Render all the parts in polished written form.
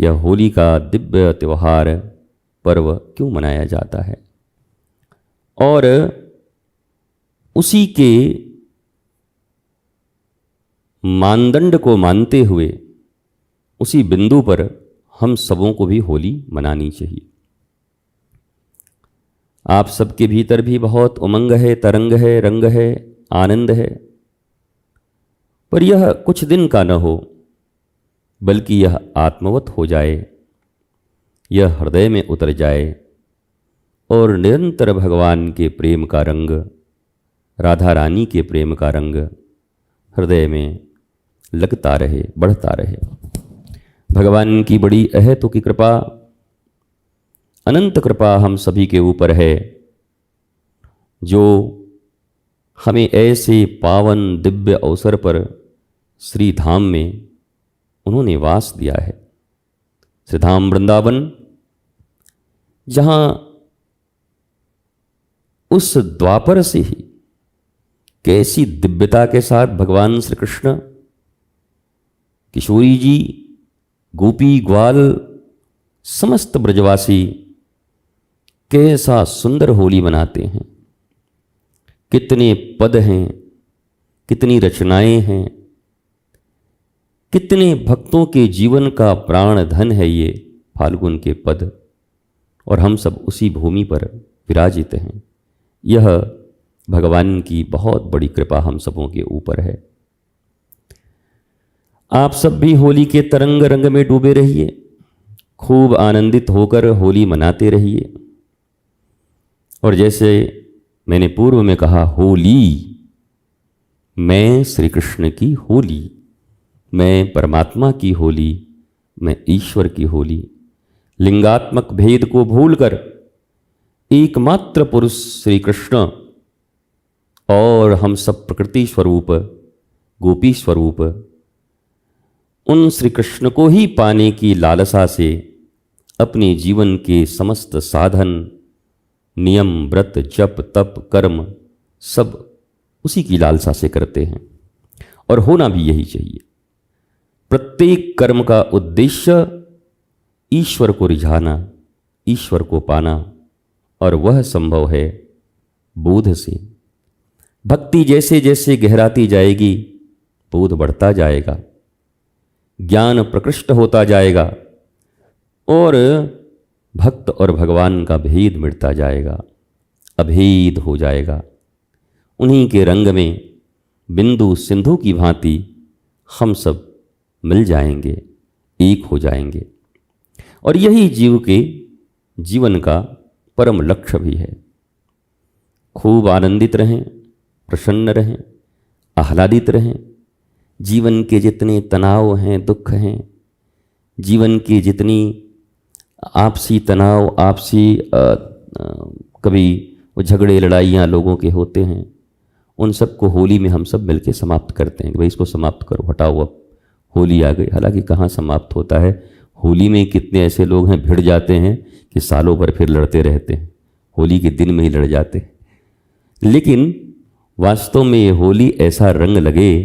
कि यह होली का दिव्य त्यौहार पर्व क्यों मनाया जाता है। और उसी के मानदंड को मानते हुए उसी बिंदु पर हम सबों को भी होली मनानी चाहिए। आप सबके भीतर भी बहुत उमंग है, तरंग है, रंग है, आनंद है, पर यह कुछ दिन का न हो, बल्कि यह आत्मवत हो जाए, यह हृदय में उतर जाए और निरंतर भगवान के प्रेम का रंग, राधा रानी के प्रेम का रंग हृदय में लगता रहे, बढ़ता रहे। भगवान की बड़ी अहेतु की कृपा, अनंत कृपा हम सभी के ऊपर है, जो हमें ऐसे पावन दिव्य अवसर पर श्री धाम में उन्होंने वास दिया है। श्री धाम वृंदावन, जहाँ उस द्वापर से ही कैसी दिव्यता के साथ भगवान श्री कृष्ण, किशोरी जी, गोपी ग्वाल, समस्त ब्रजवासी कैसा सुंदर होली मनाते हैं। कितने पद हैं, कितनी रचनाएं हैं, कितने भक्तों के जीवन का प्राण धन है ये फाल्गुन के पद, और हम सब उसी भूमि पर विराजित हैं। यह भगवान की बहुत बड़ी कृपा हम सबों के ऊपर है। आप सब भी होली के तरंग रंग में डूबे रहिए, खूब आनंदित होकर होली मनाते रहिए। और जैसे मैंने पूर्व में कहा, होली, मैं श्री कृष्ण की होली, मैं परमात्मा की होली, मैं ईश्वर की होली, लिंगात्मक भेद को भूलकर एकमात्र पुरुष श्री कृष्ण और हम सब प्रकृति स्वरूप, गोपी स्वरूप, उन श्री कृष्ण को ही पाने की लालसा से अपने जीवन के समस्त साधन, नियम, व्रत, जप, तप, कर्म सब उसी की लालसा से करते हैं। और होना भी यही चाहिए। प्रत्येक कर्म का उद्देश्य ईश्वर को रिझाना, ईश्वर को पाना, और वह संभव है बोध से। भक्ति जैसे जैसे गहराती जाएगी, बोध बढ़ता जाएगा, ज्ञान प्रकृष्ट होता जाएगा, और भक्त और भगवान का भेद मिटता जाएगा, अभेद हो जाएगा। उन्हीं के रंग में बिंदु सिंधु की भांति हम सब मिल जाएंगे, एक हो जाएंगे। और यही जीव के जीवन का परम लक्ष्य भी है। खूब आनंदित रहें, प्रसन्न रहें, आह्लादित रहें। जीवन के जितने तनाव हैं, दुख हैं, जीवन की जितनी आपसी तनाव, आपसी कभी वो झगड़े लड़ाइयाँ लोगों के होते हैं, उन सब को होली में हम सब मिलके समाप्त करते हैं कि भाई इसको समाप्त करो, हटाओ, अब होली आ गई। हालांकि कहाँ समाप्त होता है, होली में कितने ऐसे लोग हैं भिड़ जाते हैं कि सालों भर फिर लड़ते रहते हैं, होली के दिन में ही लड़ जाते हैं। लेकिन वास्तव में ये होली ऐसा रंग लगे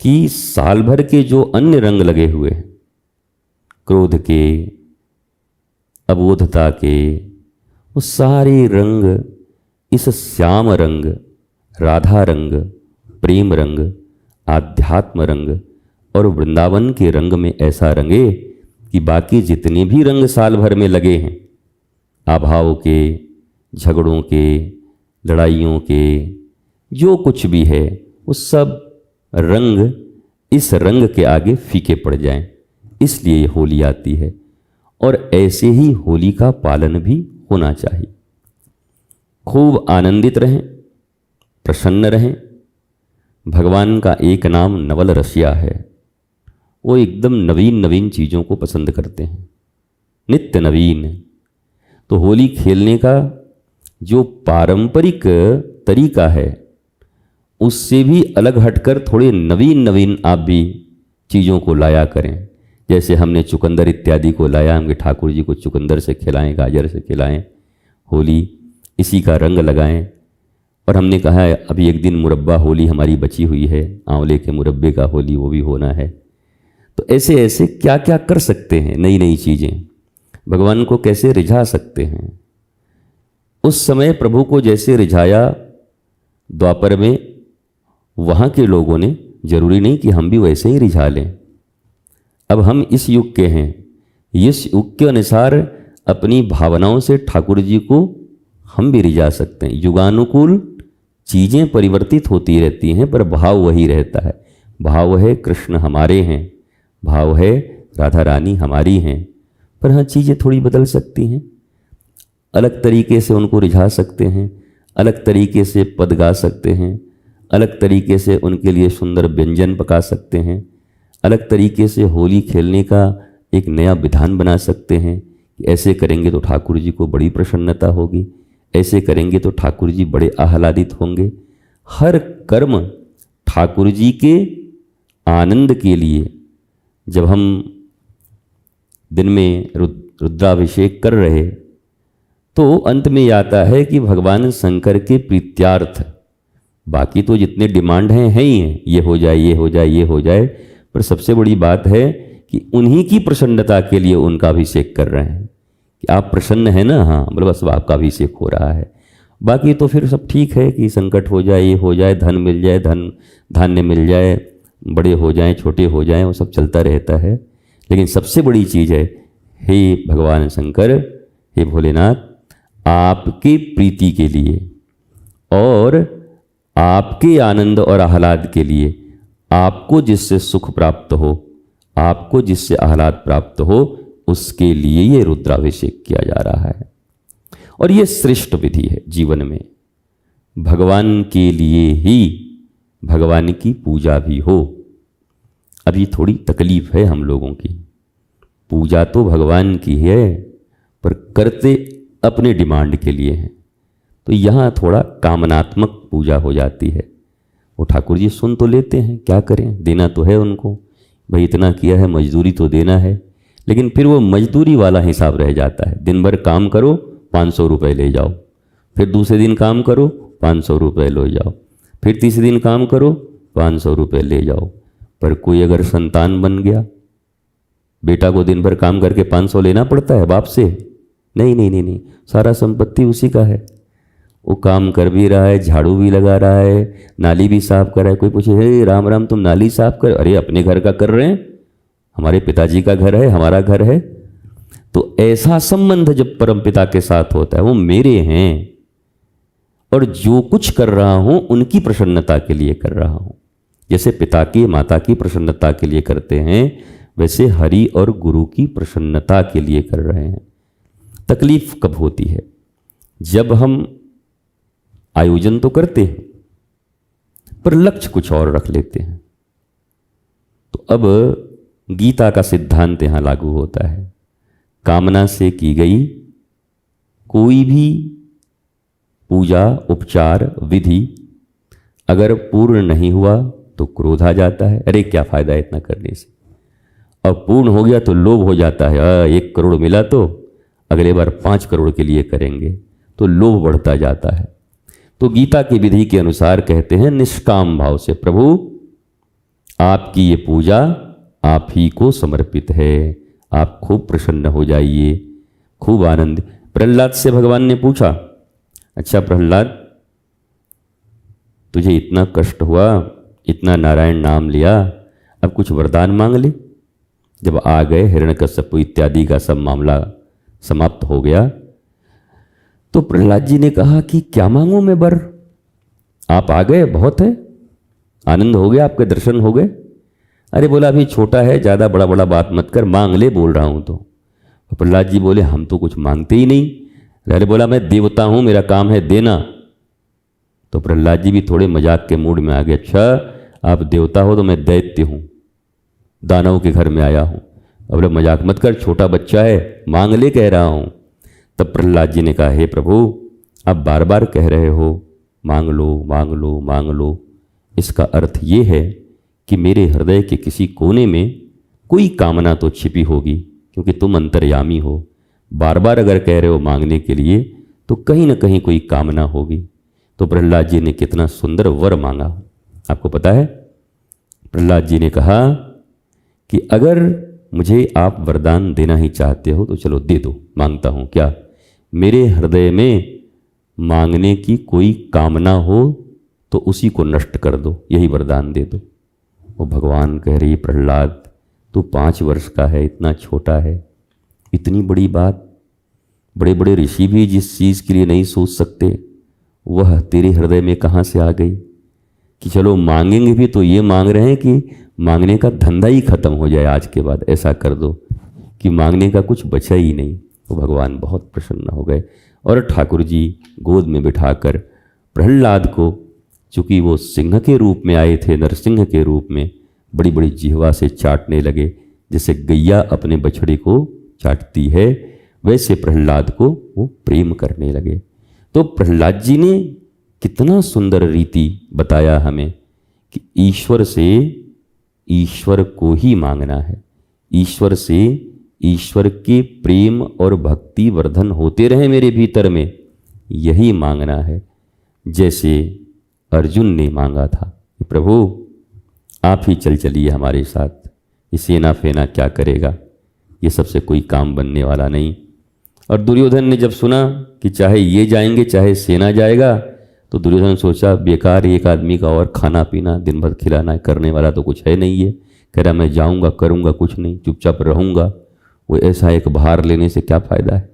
कि साल भर के जो अन्य रंग लगे हुए हैं, क्रोध के, अबोधता के, वो सारे रंग इस श्याम रंग, राधा रंग, प्रेम रंग, आध्यात्म रंग और वृंदावन के रंग में ऐसा रंगे कि बाकी जितने भी रंग साल भर में लगे हैं, अभाव के, झगड़ों के, लड़ाइयों के, जो कुछ भी है, वो सब रंग इस रंग के आगे फीके पड़ जाएं। इसलिए ये होली आती है, और ऐसे ही होली का पालन भी होना चाहिए। खूब आनंदित रहें, प्रसन्न रहें। भगवान का एक नाम नवल रसिया है। वो एकदम नवीन नवीन चीज़ों को पसंद करते हैं, नित्य नवीन। तो होली खेलने का जो पारंपरिक तरीका है, उससे भी अलग हटकर थोड़े नवीन नवीन आप भी चीज़ों को लाया करें। जैसे हमने चुकंदर इत्यादि को लाया, हम ठाकुर जी को चुकंदर से खिलाएं, गाजर से खिलाएं, होली इसी का रंग लगाएं। और हमने कहा है अभी एक दिन मुरब्बा होली हमारी बची हुई है, आंवले के मुरब्बे का होली, वो भी होना है। तो ऐसे ऐसे क्या क्या कर सकते हैं, नई नई चीज़ें भगवान को कैसे रिझा सकते हैं। उस समय प्रभु को जैसे रिझाया द्वापर में, वहाँ के लोगों ने, जरूरी नहीं कि हम भी वैसे ही रिझा लें। अब हम इस युग के हैं, इस युग के अनुसार अपनी भावनाओं से ठाकुर जी को हम भी रिझा सकते हैं। युगानुकूल चीज़ें परिवर्तित होती रहती हैं, पर भाव वही रहता है। भाव है कृष्ण हमारे हैं, भाव है राधा रानी हमारी हैं, पर हाँ चीज़ें थोड़ी बदल सकती हैं। अलग तरीके से उनको रिझा सकते हैं, अलग तरीके से पद गा सकते हैं, अलग तरीके से उनके लिए सुंदर व्यंजन पका सकते हैं, अलग तरीके से होली खेलने का एक नया विधान बना सकते हैं कि ऐसे करेंगे तो ठाकुर जी को बड़ी प्रसन्नता होगी, ऐसे करेंगे तो ठाकुर जी बड़े आह्लादित होंगे। हर कर्म ठाकुर जी के आनंद के लिए। जब हम दिन में रुद्राभिषेक कर रहे तो अंत में आता है कि भगवान शंकर के प्रीत्यार्थ, बाकी तो जितने डिमांड हैं ही हैं, ये हो जाए, ये हो जाए, ये हो जाए, पर सबसे बड़ी बात है कि उन्हीं की प्रसन्नता के लिए उनका अभिषेक कर रहे हैं कि आप प्रसन्न हैं ना, हाँ मतलब बस आपका अभिषेक हो रहा है। बाकी तो फिर सब ठीक है कि संकट हो जाए, ये हो जाए, धन मिल जाए, धान्य मिल जाए, बड़े हो जाएं, छोटे हो जाएं, वो सब चलता रहता है। लेकिन सबसे बड़ी चीज़ है, हे भगवान शंकर, हे भोलेनाथ, आपकी प्रीति के लिए और आपके आनंद और आह्लाद के लिए, आपको जिससे सुख प्राप्त हो, आपको जिससे आह्लाद प्राप्त हो, उसके लिए ये रुद्राभिषेक किया जा रहा है। और ये श्रेष्ठ विधि है जीवन में। भगवान के लिए ही भगवान की पूजा भी हो। अभी थोड़ी तकलीफ है हम लोगों की, पूजा तो भगवान की है पर करते अपने डिमांड के लिए हैं, तो यहाँ थोड़ा कामनात्मक पूजा हो जाती है। वो ठाकुर जी सुन तो लेते हैं, क्या करें, देना तो है उनको, भाई इतना किया है, मजदूरी तो देना है, लेकिन फिर वो मजदूरी वाला हिसाब रह जाता है। दिन भर काम करो 500 रुपये ले जाओ, फिर दूसरे दिन काम करो 500 रुपये ले जाओ, फिर तीसरे दिन काम करो 500 रुपये ले जाओ। पर कोई अगर संतान बन गया, बेटा को दिन भर काम करके 500 लेना पड़ता है बाप से? नहीं नहीं नहीं नहीं, सारा संपत्ति उसी का है। वो काम कर भी रहा है, झाड़ू भी लगा रहा है, नाली भी साफ कर रहा है। कोई पूछे, हे राम राम तुम नाली साफ कर, अरे अपने घर का कर रहे हैं, हमारे पिताजी का घर है, हमारा घर है। तो ऐसा संबंध जब परम पिता के साथ होता है, वो मेरे हैं और जो कुछ कर रहा हूं उनकी प्रसन्नता के लिए कर रहा हूं। जैसे पिता की माता की प्रसन्नता के लिए करते हैं, वैसे हरि और गुरु की प्रसन्नता के लिए कर रहे हैं। तकलीफ कब होती है? जब हम आयोजन तो करते हैं पर लक्ष्य कुछ और रख लेते हैं। तो अब गीता का सिद्धांत यहां लागू होता है। कामना से की गई कोई भी पूजा, उपचार, विधि अगर पूर्ण नहीं हुआ तो क्रोध आ जाता है, अरे क्या फायदा इतना करने से। अब पूर्ण हो गया तो लोभ हो जाता है, 1 करोड़ मिला तो अगले बार 5 करोड़ के लिए करेंगे, तो लोभ बढ़ता जाता है। तो गीता की विधि के अनुसार कहते हैं निष्काम भाव से, प्रभु आपकी ये पूजा आप ही को समर्पित है, आप खूब प्रसन्न हो जाइए, खूब आनंद। प्रहलाद से भगवान ने पूछा, अच्छा प्रहलाद तुझे इतना कष्ट हुआ, इतना नारायण नाम लिया, अब कुछ वरदान मांग ले। जब आ गए, हिरण्यकश्यप इत्यादि का सब मामला समाप्त हो गया, तो प्रहलाद जी ने कहा कि क्या मांगूं मैं वर? आप आ गए, बहुत है, आनंद हो गया, आपके दर्शन हो गए। अरे बोला अभी छोटा है, ज़्यादा बड़ा बड़ा बात मत कर, मांग ले बोल रहा हूं तो। प्रहलाद जी बोले हम तो कुछ मांगते ही नहीं। अरे बोला मैं देवता हूं, मेरा काम है देना। तो प्रहलाद जी भी थोड़े मजाक के मूड में आ गए, अच्छा आप देवता हो तो मैं दैत्य हूं, दानव के घर में आया हूं। अब मजाक मत कर, छोटा बच्चा है, मांग ले कह रहा हूं। तब प्रहलाद जी ने कहा, हे प्रभु आप बार बार कह रहे हो मांग लो मांग लो मांग लो, इसका अर्थ ये है कि मेरे हृदय के किसी कोने में कोई कामना तो छिपी होगी, क्योंकि तुम अंतर्यामी हो। बार बार अगर कह रहे हो मांगने के लिए तो कहीं ना कहीं कोई कामना होगी। तो प्रहलाद जी ने कितना सुंदर वर मांगा, आपको पता है? प्रहलाद जी ने कहा कि अगर मुझे आप वरदान देना ही चाहते हो तो चलो दे दो, मांगता हूँ। क्या? मेरे हृदय में मांगने की कोई कामना हो तो उसी को नष्ट कर दो, यही वरदान दे दो। वो भगवान कह रही, प्रहलाद तू 5 वर्ष का है, इतना छोटा है, इतनी बड़ी बात बड़े बड़े ऋषि भी जिस चीज़ के लिए नहीं सोच सकते वह तेरे हृदय में कहाँ से आ गई कि चलो मांगेंगे भी तो ये मांग रहे हैं कि मांगने का धंधा ही खत्म हो जाए, आज के बाद ऐसा कर दो कि मांगने का कुछ बचा ही नहीं। तो भगवान बहुत प्रसन्न हो गए और ठाकुर जी गोद में बिठाकर प्रहलाद को, चूँकि वो सिंह के रूप में आए थे, नरसिंह के रूप में, बड़ी बड़ी जिह्वा से चाटने लगे, जैसे गैया अपने बछड़े को चाटती है वैसे प्रहलाद को वो प्रेम करने लगे। तो प्रहलाद जी ने कितना सुंदर रीति बताया हमें कि ईश्वर से ईश्वर को ही मांगना है, ईश्वर से ईश्वर के प्रेम और भक्ति वर्धन होते रहे मेरे भीतर में, यही मांगना है। जैसे अर्जुन ने मांगा था कि प्रभु आप ही चलिए हमारे साथ, ये सेना फेना क्या करेगा, ये सबसे कोई काम बनने वाला नहीं। और दुर्योधन ने जब सुना कि चाहे ये जाएंगे चाहे सेना जाएगा, तो दुर्योधन सोचा बेकार एक आदमी का और खाना पीना दिन भर खिलाना करने वाला तो कुछ है नहीं, ये कह रहा मैं जाऊंगा करूंगा कुछ नहीं, चुपचाप रहूंगा, वो ऐसा एक भार लेने से क्या फ़ायदा है,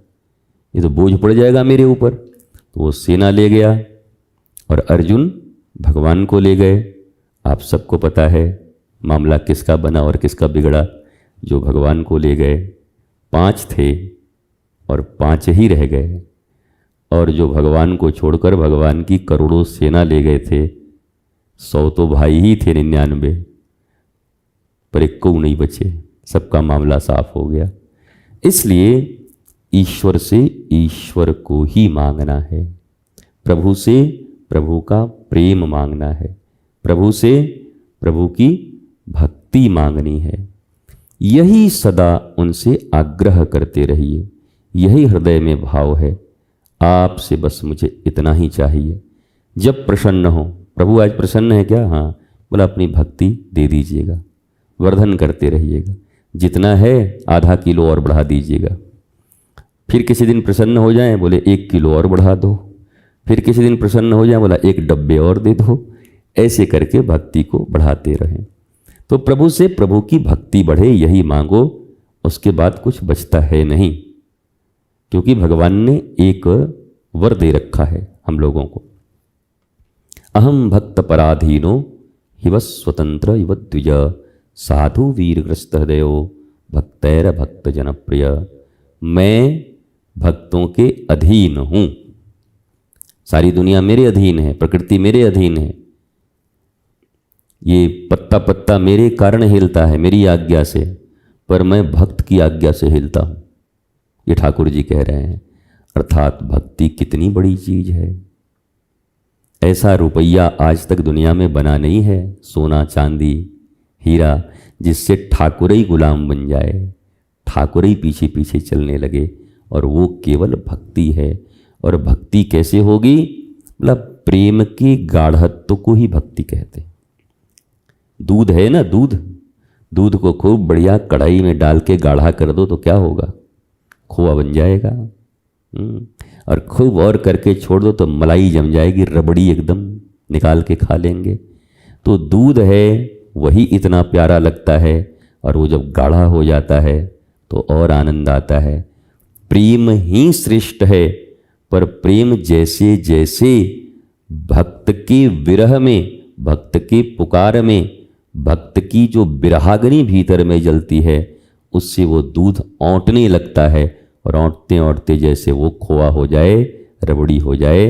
ये तो बोझ पड़ जाएगा मेरे ऊपर। तो वो सेना ले गया और अर्जुन भगवान को ले गए। आप सबको पता है मामला किसका बना और किसका बिगड़ा। जो भगवान को ले गए 5 थे और 5 ही रह गए, और जो भगवान को छोड़कर भगवान की करोड़ों सेना ले गए थे, 100 तो भाई ही थे, 99 पर 1 को नहीं बचे, सबका मामला साफ हो गया। इसलिए ईश्वर से ईश्वर को ही मांगना है, प्रभु से प्रभु का प्रेम मांगना है, प्रभु से प्रभु की भक्ति मांगनी है। यही सदा उनसे आग्रह करते रहिए, यही हृदय में भाव है, आपसे बस मुझे इतना ही चाहिए। जब प्रसन्न हो, प्रभु आज प्रसन्न है क्या? हाँ, बोला अपनी भक्ति दे दीजिएगा, वर्धन करते रहिएगा, जितना है आधा किलो और बढ़ा दीजिएगा। फिर किसी दिन प्रसन्न हो जाए, बोले 1 किलो और बढ़ा दो। फिर किसी दिन प्रसन्न हो जाए, बोला 1 डब्बे और दे दो। ऐसे करके भक्ति को बढ़ाते रहें। तो प्रभु से प्रभु की भक्ति बढ़े, यही मांगो, उसके बाद कुछ बचता है नहीं, क्योंकि भगवान ने एक वर दे रखा है हम लोगों को। अहम भक्त पराधीनो हिव स्वतंत्र इव द्विज साधु वीरग्रस्त हृदयो भक्तैर भक्त जनप्रिय। मैं भक्तों के अधीन हूँ, सारी दुनिया मेरे अधीन है, प्रकृति मेरे अधीन है, ये पत्ता पत्ता मेरे कारण हिलता है, मेरी आज्ञा से, पर मैं भक्त की आज्ञा से हिलता हूँ, ये ठाकुर जी कह रहे हैं। अर्थात भक्ति कितनी बड़ी चीज है। ऐसा रुपया आज तक दुनिया में बना नहीं है, सोना चांदी हीरा, जिससे ठाकुर ही गुलाम बन जाए, ठाकुर ही पीछे पीछे चलने लगे, और वो केवल भक्ति है। और भक्ति कैसे होगी? मतलब प्रेम के गाढ़त्व को ही भक्ति कहते हैं। दूध है ना, दूध को खूब बढ़िया कढ़ाई में डाल के गाढ़ा कर दो तो क्या होगा? खोआ बन जाएगा। और खूब और करके छोड़ दो तो मलाई जम जाएगी, रबड़ी एकदम निकाल के खा लेंगे। तो दूध है वही इतना प्यारा लगता है, और वो जब गाढ़ा हो जाता है तो और आनंद आता है। प्रेम ही श्रेष्ठ है, पर प्रेम जैसे जैसे भक्त के विरह में, भक्त के पुकार में, भक्त की जो बिरहाग्नि भीतर में जलती है, उससे वो दूध औंटने लगता है, और औंटते औंटते जैसे वो खोआ हो जाए, रबड़ी हो जाए,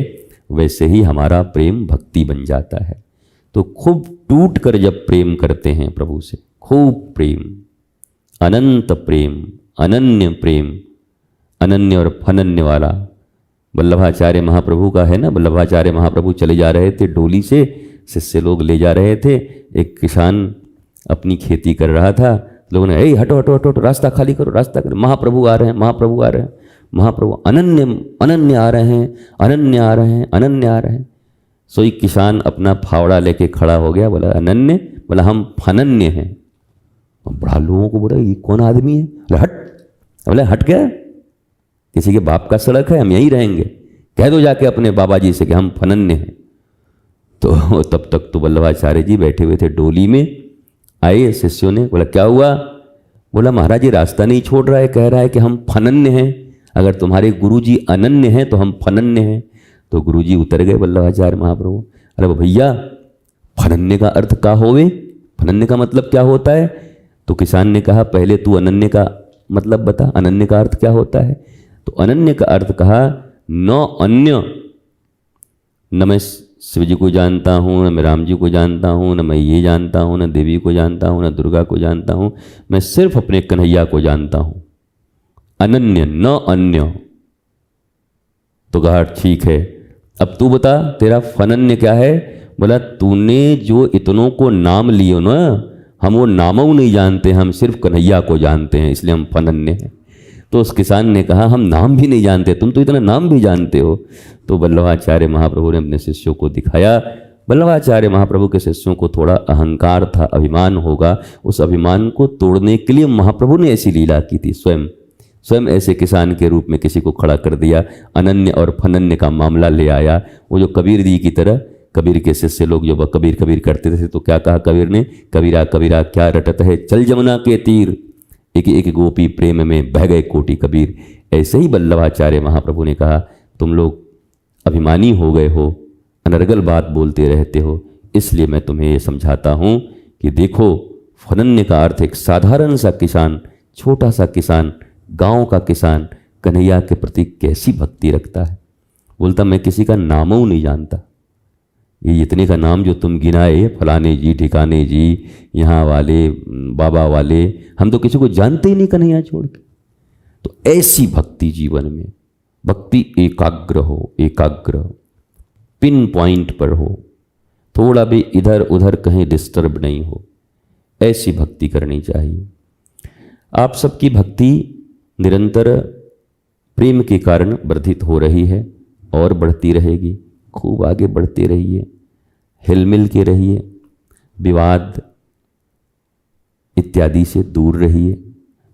वैसे ही हमारा प्रेम भक्ति बन जाता है। तो खूब टूट कर जब प्रेम करते हैं प्रभु से, खूब प्रेम, अनंत प्रेम, अनन्य प्रेम, अनन्य और फनन्य वाला वल्लभाचार्य महाप्रभु का है ना। वल्लभाचार्य महाप्रभु चले जा रहे थे डोली से, शिष्य लोग ले जा रहे थे, एक किसान अपनी खेती कर रहा था, लोगों ने ए हटो हटो हटो, रास्ता खाली करो, रास्ता करो, महाप्रभु आ रहे हैं, महाप्रभु आ रहे हैं, महाप्रभु अनन्य अनन्य आ रहे हैं, अनन्य आ रहे हैं, अनन्य आ रहे हैं। सोई किसान अपना फावड़ा लेके खड़ा हो गया, बोला अनन्य, बोला हम फनन्य हैं, बड़ा लोगों को बोला ये कौन आदमी है, बोले हट। बोले हट क्या, किसी के बाप का सड़क है, हम यहीं रहेंगे, कह दो जाके अपने बाबा जी से कि हम फनन्य हैं। तो तब तक तो वल्लभाचार्य जी बैठे हुए थे डोली में। आए शिष्यों ने, बोला क्या हुआ, बोला महाराज ये रास्ता नहीं छोड़ रहा है, कह रहा है कि हम फनन्य हैं, अगर तुम्हारे गुरुजी अनन्य हैं तो हम फनन्य हैं। तो गुरुजी उतर गए वल्लभाचार्य महाप्रभु। अरे भैया फनन्य का अर्थ क्या होवे, फनन्य का मतलब क्या होता है। तो किसान ने कहा पहले तू अनन्य का मतलब बता, अनन्य का अर्थ क्या होता है। तो अनन्य का अर्थ कहा न अन्य, न मैं शिव जी को जानता हूँ, न मैं राम जी को जानता हूँ, न मैं ये जानता हूँ, न देवी को जानता हूँ, न दुर्गा को जानता हूँ, मैं सिर्फ अपने कन्हैया को जानता हूँ। अनन्य न अन्य। तो कहा ठीक है, अब तू बता तेरा फनन्य क्या है। बोला तूने जो इतनों को नाम लियो ना, हम वो नामों नहीं जानते, हम सिर्फ कन्हैया को जानते हैं, इसलिए हम फनन्य हैं। तो उस किसान ने कहा हम नाम भी नहीं जानते, तुम तो इतना नाम भी जानते हो। तो वल्लभाचार्य महाप्रभु ने अपने शिष्यों को दिखाया। वल्लभाचार्य महाप्रभु के शिष्यों को थोड़ा अहंकार था, अभिमान होगा, उस अभिमान को तोड़ने के लिए महाप्रभु ने ऐसी लीला की थी। स्वयं ऐसे किसान के रूप में किसी को खड़ा कर दिया, अनन्य और फनन्य का मामला ले आया। वो जो कबीर जी की तरह, कबीर के शिष्य लोग जो कबीर कबीर करते थे, तो क्या कहा कबीर ने, कबीरा कबीरा क्या रटत है, चल जमुना के तीर, एक एक गोपी प्रेम में बह गए कोटि कबीर। ऐसे ही वल्लभाचार्य महाप्रभु ने कहा तुम लोग अभिमानी हो गए हो, अनर्गल बात बोलते रहते हो, इसलिए मैं तुम्हें ये समझाता हूँ कि देखो फनन्य का अर्थ एक साधारण सा किसान, छोटा सा किसान, गांव का किसान कन्हैया के प्रति कैसी भक्ति रखता है। बोलता मैं किसी का नामों नहीं जानता, ये इतने का नाम जो तुम गिनाए, फलाने जी, ठिकाने जी, यहाँ वाले, बाबा वाले, हम तो किसी को जानते ही नहीं कन्हैया छोड़ के। तो ऐसी भक्ति जीवन में, भक्ति एकाग्र हो, एकाग्र पिन पॉइंट पर हो, थोड़ा भी इधर उधर कहीं डिस्टर्ब नहीं हो, ऐसी भक्ति करनी चाहिए। आप सबकी भक्ति निरंतर प्रेम के कारण वर्धित हो रही है और बढ़ती रहेगी। खूब आगे बढ़ते रहिए, हिलमिल के रहिए, विवाद इत्यादि से दूर रहिए,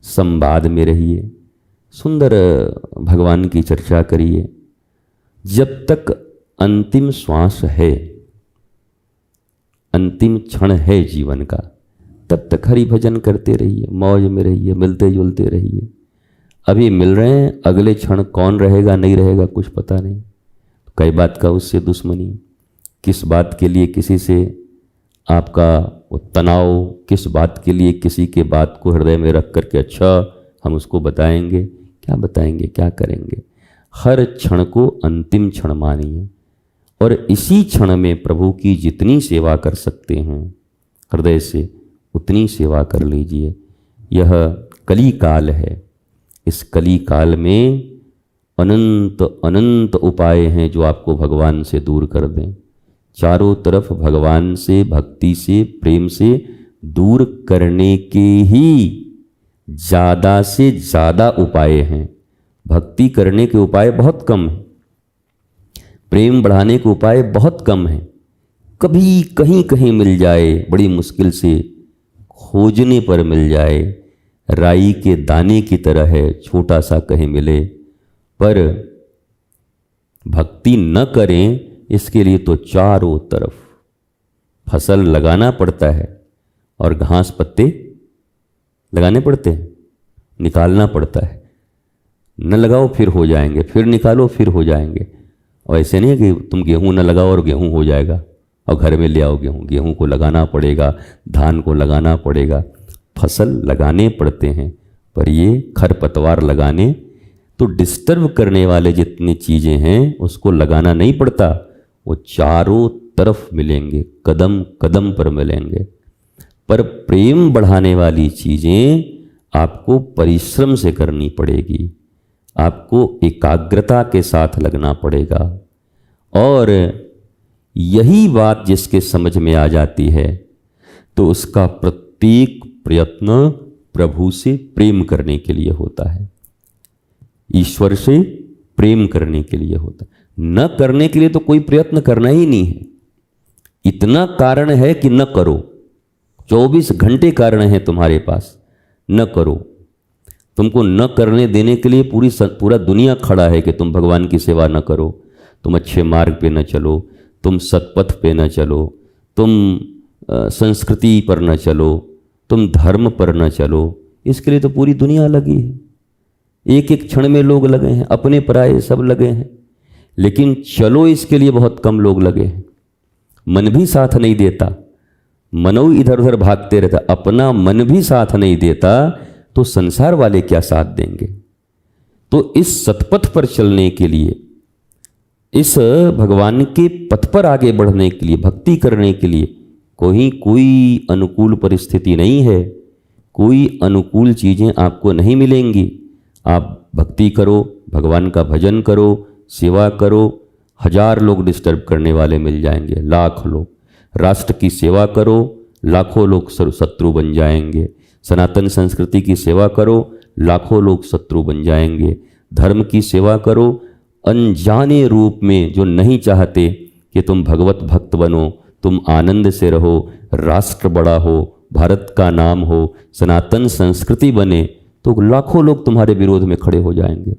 संवाद में रहिए, सुंदर भगवान की चर्चा करिए। जब तक अंतिम श्वास है, अंतिम क्षण है जीवन का, तब तक हरि भजन करते रहिए, मौज में रहिए, मिलते जुलते रहिए। अभी मिल रहे हैं, अगले क्षण कौन रहेगा नहीं रहेगा कुछ पता नहीं। कई बात का उससे दुश्मनी, किस बात के लिए किसी से आपका वो तनाव, किस बात के लिए किसी के बात को हृदय में रख करके अच्छा हम उसको बताएंगे, क्या बताएंगे, क्या करेंगे। हर क्षण को अंतिम क्षण मानिए और इसी क्षण में प्रभु की जितनी सेवा कर सकते हैं हृदय से उतनी सेवा कर लीजिए। यह कली काल है, इस कली काल में अनंत अनंत उपाय हैं जो आपको भगवान से दूर कर दें। चारों तरफ भगवान से, भक्ति से, प्रेम से दूर करने के ही ज़्यादा से ज़्यादा उपाय हैं। भक्ति करने के उपाय बहुत कम हैं, प्रेम बढ़ाने के उपाय बहुत कम हैं। कभी कहीं कहीं मिल जाए, बड़ी मुश्किल से खोजने पर मिल जाए, राई के दाने की तरह है, छोटा सा कहीं मिले। पर भक्ति न करें इसके लिए तो चारों तरफ फसल लगाना पड़ता है और घास पत्ते लगाने पड़ते हैं, निकालना पड़ता है। न लगाओ फिर हो जाएंगे, फिर निकालो फिर हो जाएंगे। और ऐसे नहीं है कि तुम गेहूं न लगाओ और गेहूं हो जाएगा और घर में ले आओ गेहूं। गेहूं को लगाना पड़ेगा, धान को लगाना पड़ेगा, फसल लगाने पड़ते हैं। पर ये खरपतवार लगाने तो डिस्टर्ब करने वाले जितनी चीज़ें हैं उसको लगाना नहीं पड़ता, वो चारों तरफ मिलेंगे, कदम कदम पर मिलेंगे। पर प्रेम बढ़ाने वाली चीज़ें आपको परिश्रम से करनी पड़ेगी, आपको एकाग्रता के साथ लगना पड़ेगा। और यही बात जिसके समझ में आ जाती है तो उसका प्रत्येक प्रयत्न प्रभु से प्रेम करने के लिए होता है, ईश्वर से प्रेम करने के लिए होता है। न करने के लिए तो कोई प्रयत्न करना ही नहीं है। इतना कारण है कि न करो, 24 घंटे कारण है तुम्हारे पास, न करो। तुमको न करने देने के लिए पूरा दुनिया खड़ा है कि तुम भगवान की सेवा न करो, तुम अच्छे मार्ग पे न चलो, तुम सतपथ पे न चलो, तुम संस्कृति पर न चलो, तुम धर्म पर न चलो। इसके लिए तो पूरी दुनिया लगी है, एक एक क्षण में लोग लगे हैं, अपने पराये सब लगे हैं, लेकिन चलो इसके लिए बहुत कम लोग लगे हैं। मन भी साथ नहीं देता, मनो इधर उधर भागते रहता, अपना मन भी साथ नहीं देता तो संसार वाले क्या साथ देंगे। तो इस सतपथ पर चलने के लिए, इस भगवान के पथ पर आगे बढ़ने के लिए, भक्ति करने के लिए कोई अनुकूल परिस्थिति नहीं है, कोई अनुकूल चीज़ें आपको नहीं मिलेंगी। आप भक्ति करो, भगवान का भजन करो, सेवा करो, 1000 लोग डिस्टर्ब करने वाले मिल जाएंगे, लाख लोग। राष्ट्र की सेवा करो, लाखों लोग शत्रु बन जाएंगे। सनातन संस्कृति की सेवा करो, लाखों लोग शत्रु बन जाएंगे। धर्म की सेवा करो, अनजाने रूप में जो नहीं चाहते कि तुम भगवत भक्त बनो, तुम आनंद से रहो, राष्ट्र बड़ा हो, भारत का नाम हो, सनातन संस्कृति बने, तो लाखों लोग तुम्हारे विरोध में खड़े हो जाएंगे।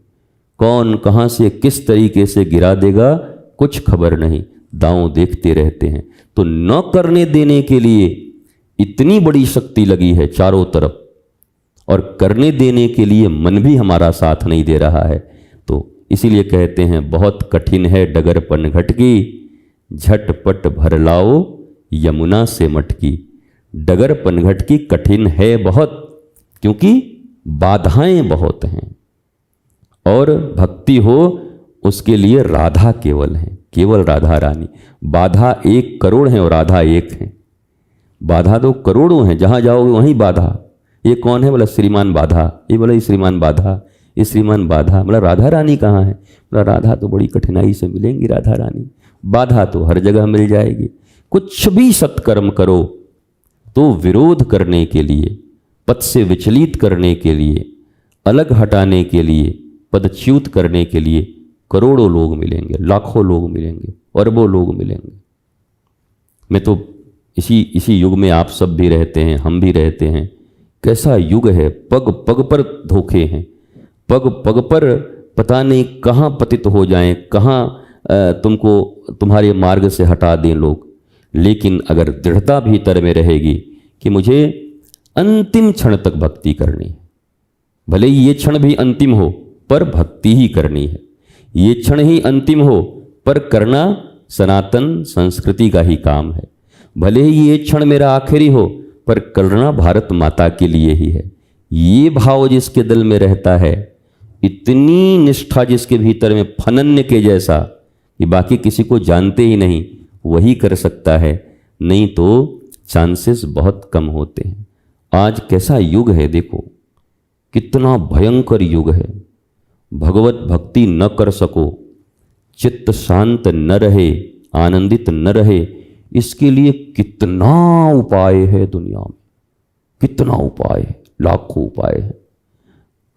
कौन कहाँ से किस तरीके से गिरा देगा कुछ खबर नहीं, दांव देखते रहते हैं। तो न करने देने के लिए इतनी बड़ी शक्ति लगी है चारों तरफ, और करने देने के लिए मन भी हमारा साथ नहीं दे रहा है। तो इसीलिए कहते हैं बहुत कठिन है डगर पनघट की, झटपट भर लाओ यमुना से मटकी। डगर पनघट की कठिन है बहुत, क्योंकि बाधाएं बहुत हैं, और भक्ति हो उसके लिए राधा केवल है, केवल राधा रानी। बाधा 1 करोड़ है और राधा 1 है। बाधा तो करोड़ों हैं, जहाँ जाओगे वहीं बाधा। ये कौन है? बोला श्रीमान बाधा। ये बोला श्रीमान बाधा, ये श्रीमान बाधा। बोला राधा रानी कहाँ है? बोला राधा तो बड़ी कठिनाई से मिलेंगी राधा रानी, बाधा तो हर जगह मिल जाएगी। कुछ भी सत्कर्म करो तो विरोध करने के लिए, पथ से विचलित करने के लिए, अलग हटाने के लिए, पदच्युत करने के लिए करोड़ों लोग मिलेंगे, लाखों लोग मिलेंगे, अरबों लोग मिलेंगे। मैं तो इसी युग में आप सब भी रहते हैं, हम भी रहते हैं। कैसा युग है, पग पग पर धोखे हैं, पग पग पर पता नहीं कहाँ पतित हो जाएं, कहाँ तुमको तुम्हारे मार्ग से हटा दें लोग। लेकिन अगर दृढ़ता भीतर में रहेगी कि मुझे अंतिम क्षण तक भक्ति करनी है, भले ही ये क्षण भी अंतिम हो पर भक्ति ही करनी है, ये क्षण ही अंतिम हो पर करना सनातन संस्कृति का ही काम है, भले ही ये क्षण मेरा आखिरी हो पर करना भारत माता के लिए ही है। ये भाव जिसके दिल में रहता है, इतनी निष्ठा जिसके भीतर में फनन्य के जैसा कि बाकी किसी को जानते ही नहीं, वही कर सकता है, नहीं तो चांसेस बहुत कम होते हैं। आज कैसा युग है देखो, कितना भयंकर युग है। भगवत भक्ति न कर सको, चित्त शांत न रहे, आनंदित न रहे, इसके लिए कितना उपाय है दुनिया में, कितना उपाय है, लाखों उपाय है।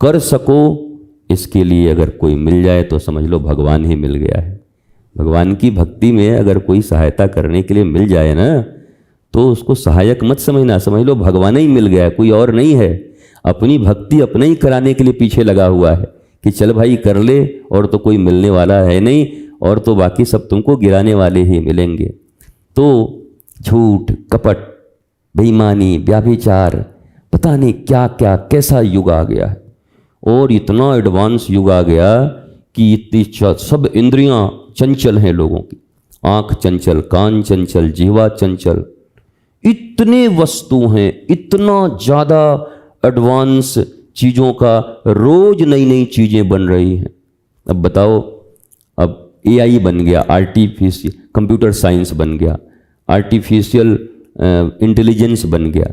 कर सको इसके लिए अगर कोई मिल जाए तो समझ लो भगवान ही मिल गया है। भगवान की भक्ति में अगर कोई सहायता करने के लिए मिल जाए ना, तो उसको सहायक मत समझना, समझ लो भगवान ही मिल गया है, कोई और नहीं है। अपनी भक्ति अपने ही कराने के लिए पीछे लगा हुआ है कि चल भाई कर ले, और तो कोई मिलने वाला है नहीं, और तो बाकी सब तुमको गिराने वाले ही मिलेंगे। तो झूठ, कपट, बेईमानी, व्याभिचार, पता नहीं क्या क्या कैसा युग आ गया है, और इतना एडवांस युग आ गया कि इतनी सब इंद्रियां चंचल हैं लोगों की। आँख चंचल, कान चंचल, जिह्वा चंचल, इतने वस्तु हैं, इतना ज़्यादा एडवांस चीज़ों का रोज नई नई चीज़ें बन रही हैं। अब बताओ, अब AI बन गया, आर्टिफिशियल कंप्यूटर साइंस बन गया, आर्टिफिशियल इंटेलिजेंस बन गया।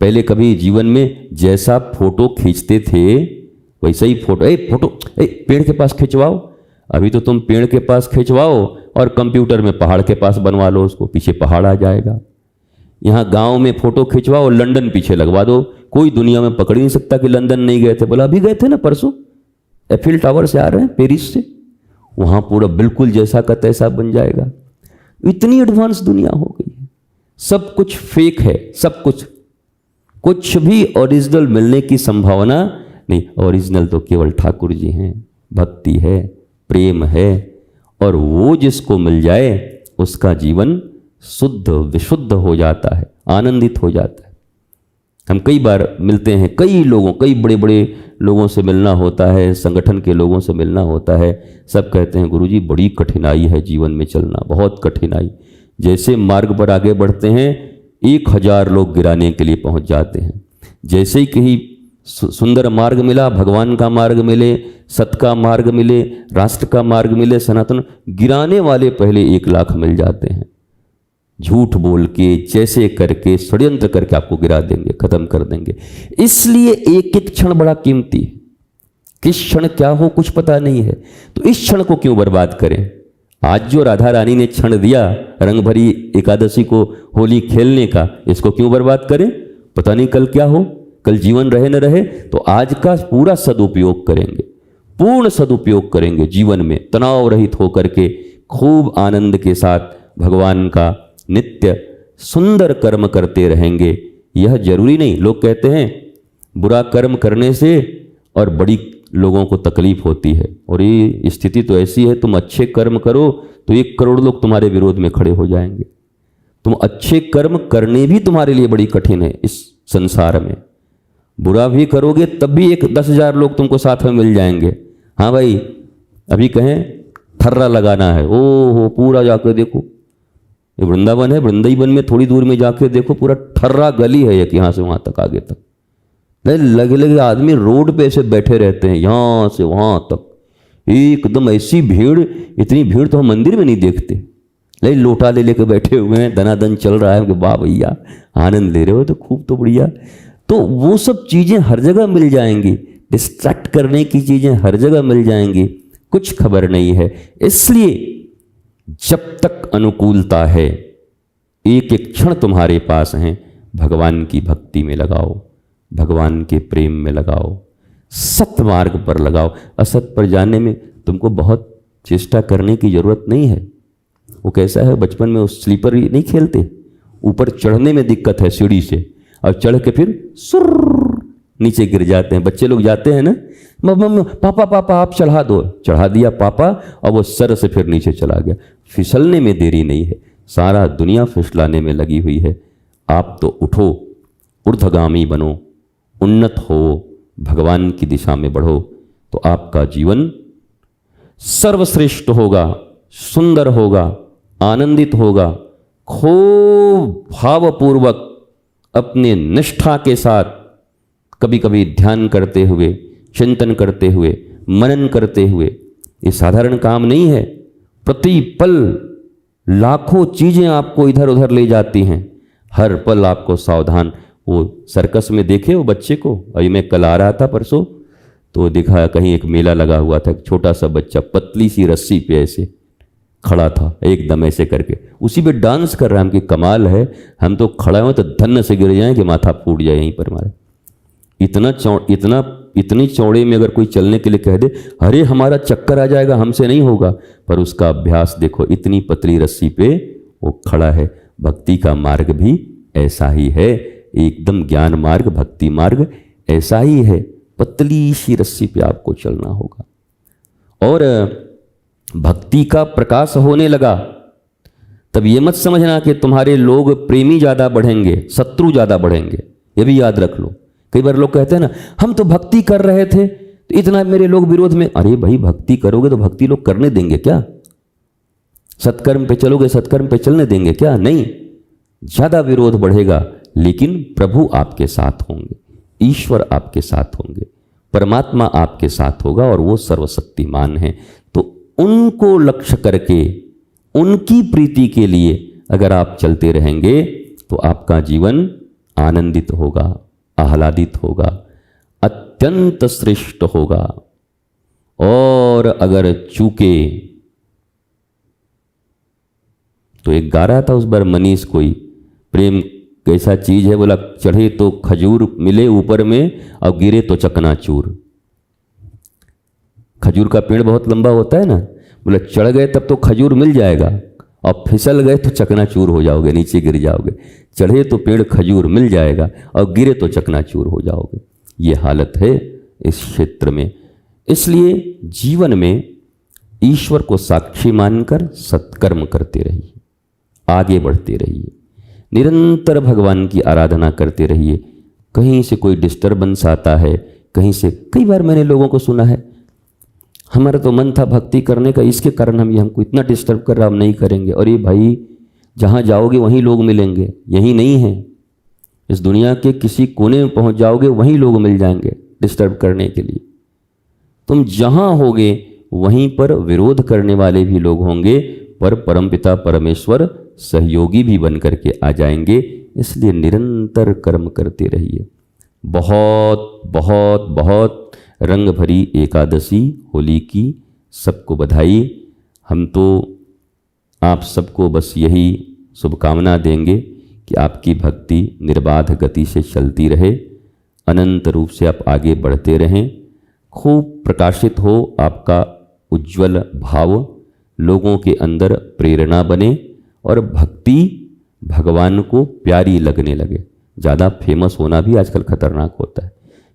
पहले कभी जीवन में जैसा फोटो खींचते थे वैसा ही फोटो पेड़ के पास खिंचवाओ। अभी तो तुम पेड़ के पास खिंचवाओ और कंप्यूटर में पहाड़ के पास बनवा लो उसको, पीछे पहाड़ आ जाएगा। यहाँ गांव में फोटो खिंचवाओ, लंदन पीछे लगवा दो, कोई दुनिया में पकड़ नहीं सकता कि लंदन नहीं गए थे। बोला अभी गए थे ना परसों, एफिल टावर से आ रहे हैं पेरिस से, वहाँ पूरा बिल्कुल जैसा का तैसा बन जाएगा। इतनी एडवांस दुनिया हो गई है। सब कुछ फेक है, सब कुछ भी ओरिजिनल मिलने की संभावना नहीं। ओरिजिनल तो केवल ठाकुर जी हैं, भक्ति है, प्रेम है, और वो जिसको मिल जाए उसका जीवन शुद्ध विशुद्ध हो जाता है, आनंदित हो जाता है। हम कई बार मिलते हैं, कई बड़े बड़े लोगों से मिलना होता है, संगठन के लोगों से मिलना होता है। सब कहते हैं गुरुजी बड़ी कठिनाई है जीवन में चलना, बहुत कठिनाई। जैसे मार्ग पर आगे बढ़ते हैं 1000 लोग गिराने के लिए पहुंच जाते हैं। जैसे ही कहीं सुंदर मार्ग मिला, भगवान का मार्ग मिले, सत का मार्ग मिले, राष्ट्र का मार्ग मिले, सनातन, गिराने वाले पहले 1 लाख मिल जाते हैं। झूठ बोल के, जैसे करके, षड्यंत्र करके आपको गिरा देंगे, खत्म कर देंगे। इसलिए एक एक क्षण बड़ा कीमती है। किस क्षण क्या हो कुछ पता नहीं है, तो इस क्षण को क्यों बर्बाद करें। आज जो राधा रानी ने क्षण दिया रंग भरी एकादशी को होली खेलने का, इसको क्यों बर्बाद करें। पता नहीं कल क्या हो, कल जीवन रहे न रहे। तो आज का पूरा सदुपयोग करेंगे, पूर्ण सदुपयोग करेंगे जीवन में, तनाव रहित होकर के खूब आनंद के साथ भगवान का नित्य सुंदर कर्म करते रहेंगे। यह जरूरी नहीं, लोग कहते हैं बुरा कर्म करने से और बड़ी लोगों को तकलीफ होती है, और ये स्थिति तो ऐसी है, तुम अच्छे कर्म करो तो 1 करोड़ लोग तुम्हारे विरोध में खड़े हो जाएंगे। तुम अच्छे कर्म करने भी तुम्हारे लिए बड़ी कठिन है इस संसार में। बुरा भी करोगे तब भी 10,000 लोग तुमको साथ में मिल जाएंगे। हाँ भाई, अभी कहें ठर्रा लगाना है, ओहो पूरा जाकर देखो, ये वृंदावन है, वृंदावन में थोड़ी दूर में जाके देखो, पूरा ठर्रा गली है एक, यहाँ से वहाँ तक आगे तक। लगे लगे आदमी रोड पे ऐसे बैठे रहते हैं, यहाँ से वहाँ तक एकदम ऐसी भीड़, इतनी भीड़ तो हम मंदिर में नहीं देखते। नहीं, लोटा ले लेके बैठे हुए हैं, दनादन चल रहा है कि वाह भैया आनंद ले रहे हो तो खूब तो बढ़िया। तो वो सब चीज़ें हर जगह मिल जाएंगी, डिस्ट्रैक्ट करने की चीज़ें हर जगह मिल जाएंगी, कुछ खबर नहीं है। इसलिए जब तक अनुकूलता है, एक एक क्षण तुम्हारे पास है, भगवान की भक्ति में लगाओ, भगवान के प्रेम में लगाओ, सत मार्ग पर लगाओ। असत पर जाने में तुमको बहुत चेष्टा करने की जरूरत नहीं है। वो कैसा है, बचपन में उस स्लीपर नहीं खेलते, ऊपर चढ़ने में दिक्कत है सीढ़ी से, और चढ़ के फिर सुर नीचे गिर जाते हैं। बच्चे लोग जाते हैं ना, मम्मा पापा पापा आप चढ़ा दो, चढ़ा दिया पापा, और वो सर से फिर नीचे चला गया। फिसलने में देरी नहीं है, सारा दुनिया फिसलाने में लगी हुई है। आप तो उठो, ऊर्ध्वगामी बनो, उन्नत हो, भगवान की दिशा में बढ़ो, तो आपका जीवन सर्वश्रेष्ठ होगा, सुंदर होगा, आनंदित होगा। खूब भावपूर्वक अपने निष्ठा के साथ कभी कभी ध्यान करते हुए, चिंतन करते हुए, मनन करते हुए, ये साधारण काम नहीं है। प्रति पल लाखों चीज़ें आपको इधर उधर ले जाती हैं, हर पल आपको सावधान। वो सर्कस में देखे वो बच्चे को, अभी मैं कल आ रहा था परसों, तो देखा कहीं एक मेला लगा हुआ था, एक छोटा सा बच्चा पतली सी रस्सी पे ऐसे खड़ा था, एकदम ऐसे करके उसी पे डांस कर रहा है। हम कि कमाल है, हम तो खड़ा हुए तो धन्न से गिर जाएं कि माथा फूट जाए यहीं पर हमारा। इतनी चौड़े में अगर कोई चलने के लिए कह दे, अरे हमारा चक्कर आ जाएगा, हमसे नहीं होगा, पर उसका अभ्यास देखो, इतनी पतली रस्सी पे वो खड़ा है। भक्ति का मार्ग भी ऐसा ही है, एकदम ज्ञान मार्ग, भक्ति मार्ग ऐसा ही है, पतली सी रस्सी पे आपको चलना होगा। और भक्ति का प्रकाश होने लगा, तब ये मत समझना कि तुम्हारे लोग प्रेमी ज़्यादा बढ़ेंगे, शत्रु ज़्यादा बढ़ेंगे, ये भी याद रख लो। कई बार लोग कहते हैं ना, हम तो भक्ति कर रहे थे तो इतना मेरे लोग विरोध में। अरे भाई, भक्ति करोगे तो भक्ति लोग करने देंगे क्या? सत्कर्म पे चलोगे, सत्कर्म पे चलने देंगे क्या? नहीं, ज़्यादा विरोध बढ़ेगा। लेकिन प्रभु आपके साथ होंगे, ईश्वर आपके साथ होंगे, परमात्मा आपके साथ होगा, और वो सर्वशक्तिमान है। तो उनको लक्ष्य करके, उनकी प्रीति के लिए अगर आप चलते रहेंगे तो आपका जीवन आनंदित होगा, आह्लादित होगा, अत्यंत श्रेष्ठ होगा। और अगर चूके, तो एक गा रहा था उस बार मनीष, कोई प्रेम कैसा चीज है, बोला चढ़े तो खजूर मिले ऊपर में और गिरे तो चकनाचूर। खजूर का पेड़ बहुत लंबा होता है ना, बोला चढ़ गए तब तो खजूर मिल जाएगा, और फिसल गए तो चकनाचूर हो जाओगे, नीचे गिर जाओगे। चढ़े तो पेड़ खजूर मिल जाएगा और गिरे तो चकनाचूर हो जाओगे। ये हालत है इस क्षेत्र में। इसलिए जीवन में ईश्वर को साक्षी मानकर सत्कर्म करते रहिए, आगे बढ़ते रहिए, निरंतर भगवान की आराधना करते रहिए। कहीं से कोई डिस्टर्बेंस आता है, कहीं से, कई बार मैंने लोगों को सुना है, हमारा तो मन था भक्ति करने का, इसके कारण हमको इतना डिस्टर्ब कर रहा, हम नहीं करेंगे। और ये भाई, जहाँ जाओगे वहीं लोग मिलेंगे, यहीं नहीं है। इस दुनिया के किसी कोने में पहुँच जाओगे वहीं लोग मिल जाएंगे डिस्टर्ब करने के लिए। तुम जहाँ होगे वहीं पर विरोध करने वाले भी लोग होंगे, पर परमपिता परमेश्वर सहयोगी भी बन करके आ जाएंगे। इसलिए निरंतर कर्म करते रहिए। बहुत बहुत बहुत रंग भरी एकादशी होली की सबको बधाई। हम तो आप सबको बस यही शुभकामना देंगे कि आपकी भक्ति निर्बाध गति से चलती रहे, अनंत रूप से आप आगे बढ़ते रहें, खूब प्रकाशित हो आपका उज्ज्वल भाव, लोगों के अंदर प्रेरणा बने और भक्ति भगवान को प्यारी लगने लगे। ज़्यादा फेमस होना भी आजकल खतरनाक होता है।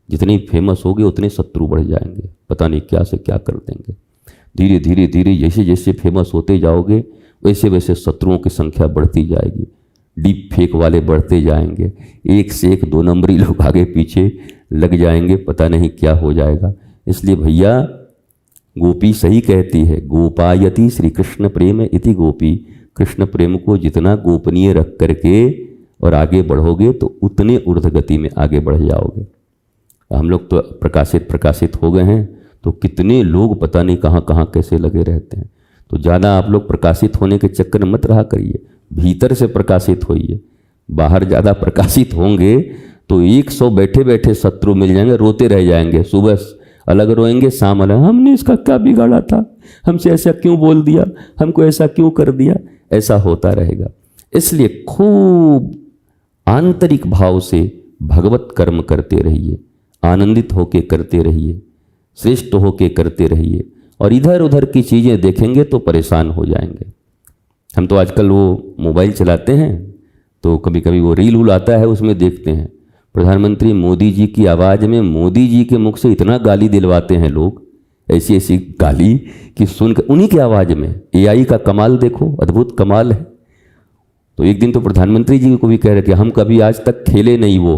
जितनी फेमस होगे उतने शत्रु बढ़ जाएंगे, पता नहीं क्या से क्या कर देंगे। धीरे धीरे धीरे जैसे जैसे फेमस होते जाओगे वैसे वैसे शत्रुओं की संख्या बढ़ती जाएगी, डीप फेक वाले बढ़ते जाएंगे, एक से एक 2 नंबरी लोग आगे पीछे लग जाएंगे, पता नहीं क्या हो जाएगा। इसलिए भैया, गोपी सही कहती है, गोपायति श्री कृष्ण प्रेम इति गोपी। कृष्ण प्रेम को जितना गोपनीय रख करके और आगे बढ़ोगे तो उतने ऊर्ध्व गति में आगे बढ़ जाओगे। हम लोग तो प्रकाशित हो गए हैं, तो कितने लोग पता नहीं कहाँ कहाँ कैसे लगे रहते हैं। तो ज़्यादा आप लोग प्रकाशित होने के चक्कर में मत रहा करिए, भीतर से प्रकाशित होइए। बाहर ज़्यादा प्रकाशित होंगे तो 100 बैठे बैठे शत्रु मिल जाएंगे, रोते रह जाएंगे। सुबह अलग रोएंगे, शाम अलग, हमने इसका क्या बिगाड़ा था, हमसे ऐसा क्यों बोल दिया, हमको ऐसा क्यों कर दिया, ऐसा होता रहेगा। इसलिए खूब आंतरिक भाव से भगवत कर्म करते रहिए, आनंदित होके करते रहिए, श्रेष्ठ होके करते रहिए। और इधर उधर की चीज़ें देखेंगे तो परेशान हो जाएंगे। हम तो आजकल वो मोबाइल चलाते हैं तो कभी कभी वो रील उल आता है, उसमें देखते हैं प्रधानमंत्री मोदी जी की आवाज़ में मोदी जी के मुख से इतना गाली दिलवाते हैं लोग, ऐसी ऐसी गाली कि सुनकर उन्हीं की आवाज़ में। AI का कमाल देखो, अद्भुत कमाल है। तो एक दिन तो प्रधानमंत्री जी को भी कह रहे थे, हम कभी आज तक खेले नहीं वो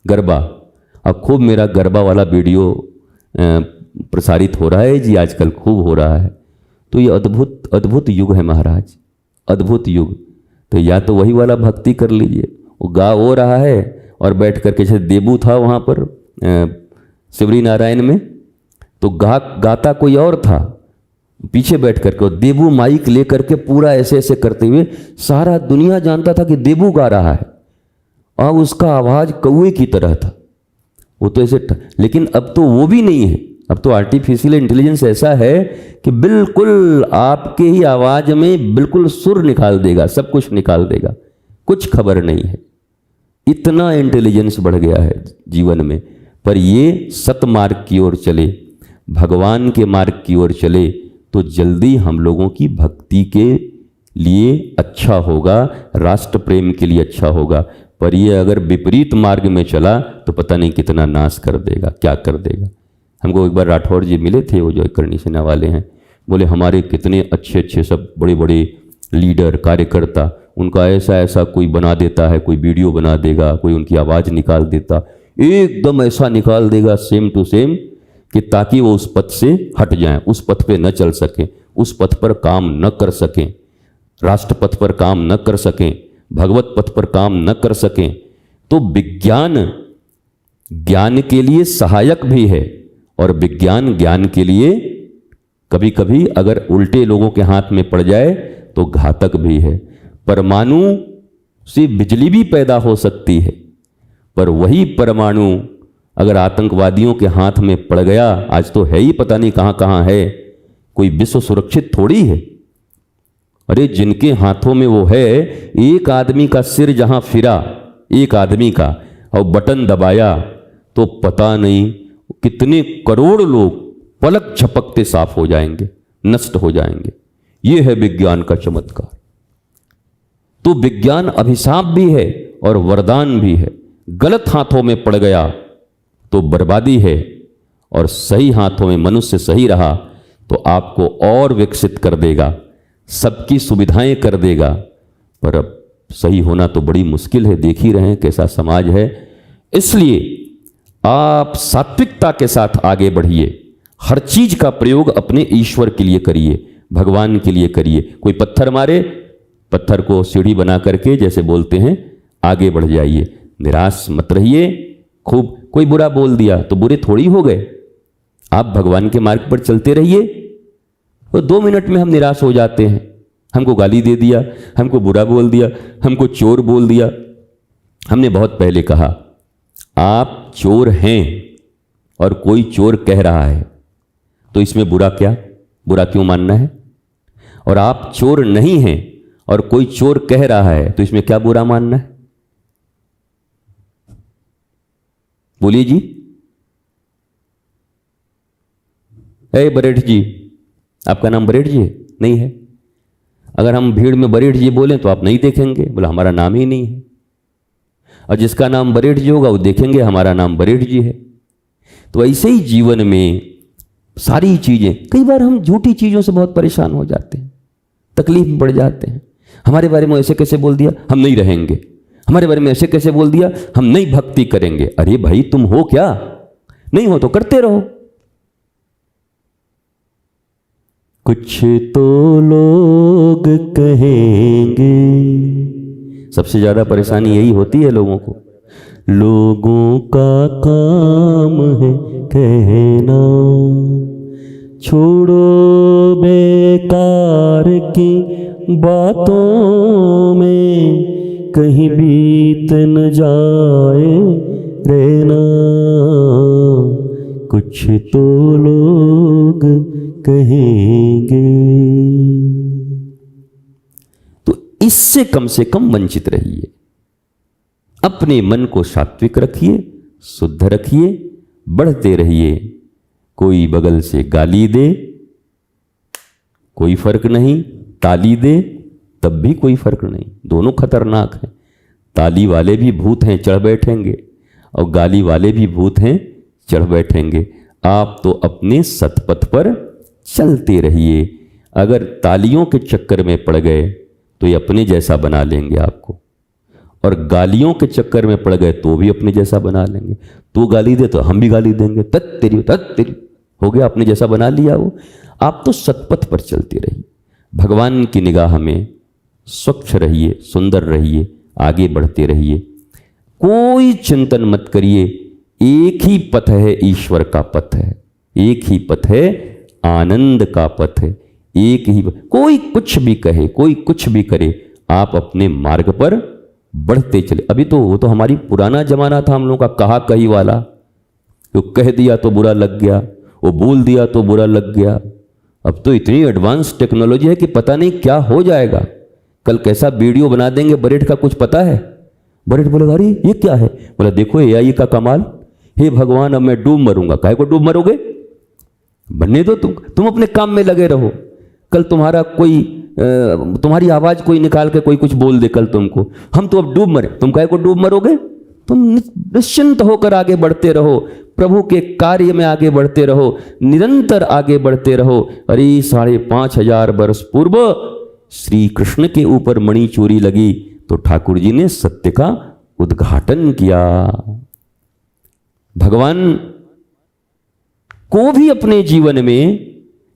गरबा, अब खूब मेरा गरबा वाला वीडियो प्रसारित हो रहा है जी, आजकल खूब हो रहा है। तो ये अद्भुत अद्भुत युग है महाराज, अद्भुत युग। तो या तो वही वाला भक्ति कर लीजिए, वो गा हो रहा है और बैठ करके, जैसे देबू था वहाँ पर शिवरी नारायण में, तो गाता कोई और था, पीछे बैठ करके देबू माइक ले करके पूरा ऐसे ऐसे करते हुए सारा दुनिया जानता था कि देबू गा रहा है, और उसका आवाज़ कौवे की तरह था। वो तो ऐसे लेकिन अब तो वो भी नहीं है। अब तो आर्टिफिशियल इंटेलिजेंस ऐसा है कि बिल्कुल आपके ही आवाज़ में बिल्कुल सुर निकाल देगा, सब कुछ निकाल देगा, कुछ खबर नहीं है। इतना इंटेलिजेंस बढ़ गया है जीवन में। पर ये सतमार्ग की ओर चले, भगवान के मार्ग की ओर चले, तो जल्दी हम लोगों की भक्ति के लिए अच्छा होगा, राष्ट्र प्रेम के लिए अच्छा होगा। पर ये अगर विपरीत मार्ग में चला तो पता नहीं कितना नाश कर देगा, क्या कर देगा। हमको एक बार राठौर जी मिले थे, वो जो करनी सेना वाले हैं, बोले हमारे कितने अच्छे अच्छे सब बड़े बड़े लीडर कार्यकर्ता, उनका ऐसा ऐसा कोई बना देता है, कोई वीडियो बना देगा, कोई उनकी आवाज़ निकाल देता, एकदम ऐसा निकाल देगा सेम टू सेम कि ताकि वो उस पथ से हट जाएं, उस पथ पे न चल सकें, उस पथ पर काम न कर सकें, राष्ट्र पथ पर काम न कर सकें, भगवत पथ पर काम न कर सकें। तो विज्ञान ज्ञान के लिए सहायक भी है और विज्ञान ज्ञान के लिए कभी कभी अगर उल्टे लोगों के हाथ में पड़ जाए तो घातक भी है। परमाणु से बिजली भी पैदा हो सकती है, पर वही परमाणु अगर आतंकवादियों के हाथ में पड़ गया, आज तो है ही पता नहीं कहाँ कहाँ है, कोई विश्व सुरक्षित थोड़ी है। अरे जिनके हाथों में वो है, एक आदमी का सिर जहाँ फिरा, एक आदमी का, और बटन दबाया तो पता नहीं कितने करोड़ लोग पलक झपकते साफ हो जाएंगे, नष्ट हो जाएंगे। ये है विज्ञान का चमत्कार। तो विज्ञान अभिशाप भी है और वरदान भी है। गलत हाथों में पड़ गया तो बर्बादी है, और सही हाथों में मनुष्य सही रहा तो आपको और विकसित कर देगा, सबकी सुविधाएं कर देगा। पर अब सही होना तो बड़ी मुश्किल है, देख ही रहे हैं कैसा समाज है। इसलिए आप सात्विकता के साथ आगे बढ़िए, हर चीज का प्रयोग अपने ईश्वर के लिए करिए, भगवान के लिए करिए। कोई पत्थर मारे, पत्थर को सीढ़ी बना करके जैसे बोलते हैं आगे बढ़ जाइए, निराश मत रहिए। खूब कोई बुरा बोल दिया तो बुरे थोड़ी हो गए, आप भगवान के मार्ग पर चलते रहिए। और 2 मिनट में हम निराश हो जाते हैं, हमको गाली दे दिया, हमको बुरा बोल दिया, हमको चोर बोल दिया। हमने बहुत पहले कहा आप चोर हैं और कोई चोर कह रहा है तो इसमें बुरा क्या, बुरा क्यों मानना है? और आप चोर नहीं हैं और कोई चोर कह रहा है तो इसमें क्या बुरा मानना है? बोलिए जी। ए बरेठ जी, आपका नाम बरेठ जी है? नहीं है। अगर हम भीड़ में बरेठ जी बोलें तो आप नहीं देखेंगे, बोला हमारा नाम ही नहीं है। और जिसका नाम बरेठ जी होगा वो देखेंगे हमारा नाम बरेठ जी है। तो ऐसे ही जीवन में सारी चीजें, कई बार हम झूठी चीजों से बहुत परेशान हो जाते हैं, तकलीफ में पड़ जाते हैं। हमारे बारे में ऐसे कैसे बोल दिया, हम नहीं रहेंगे। हमारे बारे में ऐसे कैसे बोल दिया, हम नहीं भक्ति करेंगे। अरे भाई तुम हो क्या? नहीं हो तो करते रहो। कुछ तो लोग कहेंगे, सबसे ज्यादा परेशानी यही होती है लोगों को। लोगों का काम है कहना, छोड़ो बेकार की बातों में, कहीं बीत न जाए रहना। कुछ तो लोग कहेंगे। तो इससे कम से कम वंचित रहिए। अपने मन को सात्विक रखिए, शुद्ध रखिए, बढ़ते रहिए। कोई बगल से गाली दे कोई फर्क नहीं, ताली दे तब भी कोई फर्क नहीं, दोनों खतरनाक हैं। ताली वाले भी भूत हैं, चढ़ बैठेंगे, और गाली वाले भी भूत हैं, चढ़ बैठेंगे। आप तो अपने सतपथ पर चलते रहिए। अगर तालियों के चक्कर में पड़ गए तो ये अपने जैसा बना लेंगे आपको, और गालियों के चक्कर में पड़ गए तो भी अपने जैसा बना लेंगे। तो गाली दे तो हम भी गाली देंगे, तत तेरी हो गया, अपने जैसा बना लिया वो। आप तो सतपथ पर चलते रहिए, भगवान की निगाह में स्वच्छ रहिए, सुंदर रहिए, आगे बढ़ते रहिए। कोई चिंतन मत करिए, एक ही पथ है, ईश्वर का पथ है, एक ही पथ है, आनंद का पथ है, एक ही। कोई कुछ भी कहे, कोई कुछ भी करे, आप अपने मार्ग पर बढ़ते चले। अभी तो वो तो हमारी पुराना जमाना था हम लोगों का कहा कही वाला, तो कह दिया तो बुरा लग गया, वो बोल दिया तो बुरा लग गया। अब तो इतनी एडवांस टेक्नोलॉजी है कि पता नहीं क्या हो जाएगा। कल कैसा वीडियो बना देंगे बरेठ का, कुछ पता है? बरेठ बोलेगा अरे ये क्या है? बोला देखो AI का कमाल। हे भगवान अब मैं डूब मरूंगा। काहे को डूब मरोगे? बनने दो, तुम अपने काम में लगे रहो। कल तुम्हारा कोई तुम्हारी आवाज कोई निकाल के कोई कुछ बोल दे कल तुमको, हम तो अब डूब मरे, तुम काहे को डूब मरोगे? तुम निश्चिंत होकर आगे बढ़ते रहो, प्रभु के कार्य में आगे बढ़ते रहो, निरंतर आगे बढ़ते रहो। अरे 5,500 वर्ष पूर्व श्री कृष्ण के ऊपर मणि चोरी लगी तो ठाकुर जी ने सत्य का उद्घाटन किया। भगवान को भी अपने जीवन में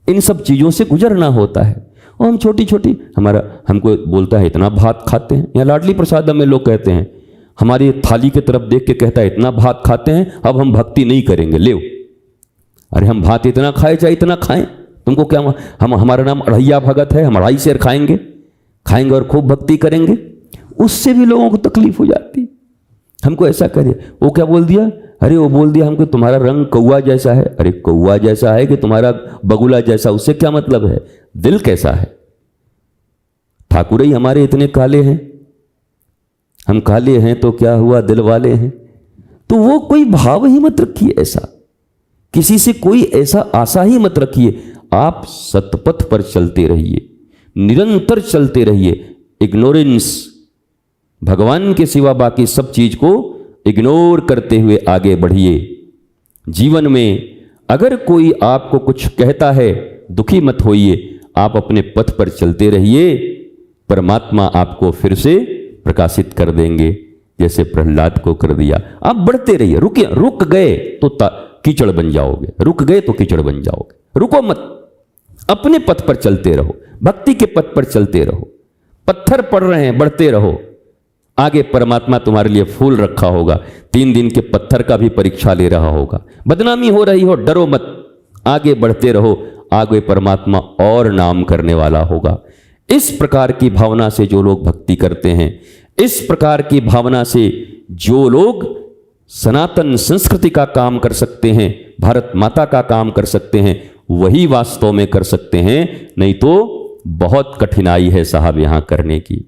इन सब चीजों से गुजरना होता है। और हम छोटी छोटी, हमको बोलता है इतना भात खाते हैं, या लाडली प्रसाद में लोग कहते हैं, हमारी थाली की तरफ देख के कहता है इतना भात खाते हैं, अब हम भक्ति नहीं करेंगे। ले अरे हम भात इतना खाए चाहे इतना खाएं, तुमको क्या? हमारा नाम अढ़ैया भगत है, हम 2.5 शेर खाएंगे और खूब भक्ति करेंगे। उससे भी लोगों को तकलीफ हो जाती। हमको ऐसा करे, वो क्या बोल दिया? अरे वो बोल दिया हमको तुम्हारा रंग कौआ जैसा है। अरे कौआ जैसा है कि तुम्हारा बगुला जैसा, उससे क्या मतलब है? दिल कैसा है? ठाकुर ही हमारे इतने काले हैं, हम काले हैं तो क्या हुआ, दिल वाले हैं। तो वो कोई भाव ही मत रखिए ऐसा, किसी से कोई ऐसा आशा ही मत रखिए। आप सतपथ पर चलते रहिए, निरंतर चलते रहिए। इग्नोरेंस, भगवान के सिवा बाकी सब चीज को इग्नोर करते हुए आगे बढ़िए। जीवन में अगर कोई आपको कुछ कहता है, दुखी मत होइए, आप अपने पथ पर चलते रहिए, परमात्मा आपको फिर से प्रकाशित कर देंगे, जैसे प्रहलाद को कर दिया। आप बढ़ते रहिए, रुक गए तो कीचड़ बन जाओगे, रुक गए तो कीचड़ बन जाओगे। रुको मत, अपने पथ पर चलते रहो, भक्ति के पथ पर चलते रहो। पत्थर पड़ रहे हैं, बढ़ते रहो, आगे परमात्मा तुम्हारे लिए फूल रखा होगा। 3 दिन के पत्थर का भी परीक्षा ले रहा होगा। बदनामी हो रही हो, डरो मत, आगे बढ़ते रहो, आगे परमात्मा और नाम करने वाला होगा। इस प्रकार की भावना से जो लोग भक्ति करते हैं, इस प्रकार की भावना से जो लोग सनातन संस्कृति का काम कर सकते हैं, भारत माता का काम कर सकते हैं, वही वास्तव में कर सकते हैं, नहीं तो बहुत कठिनाई है साहब यहां करने की।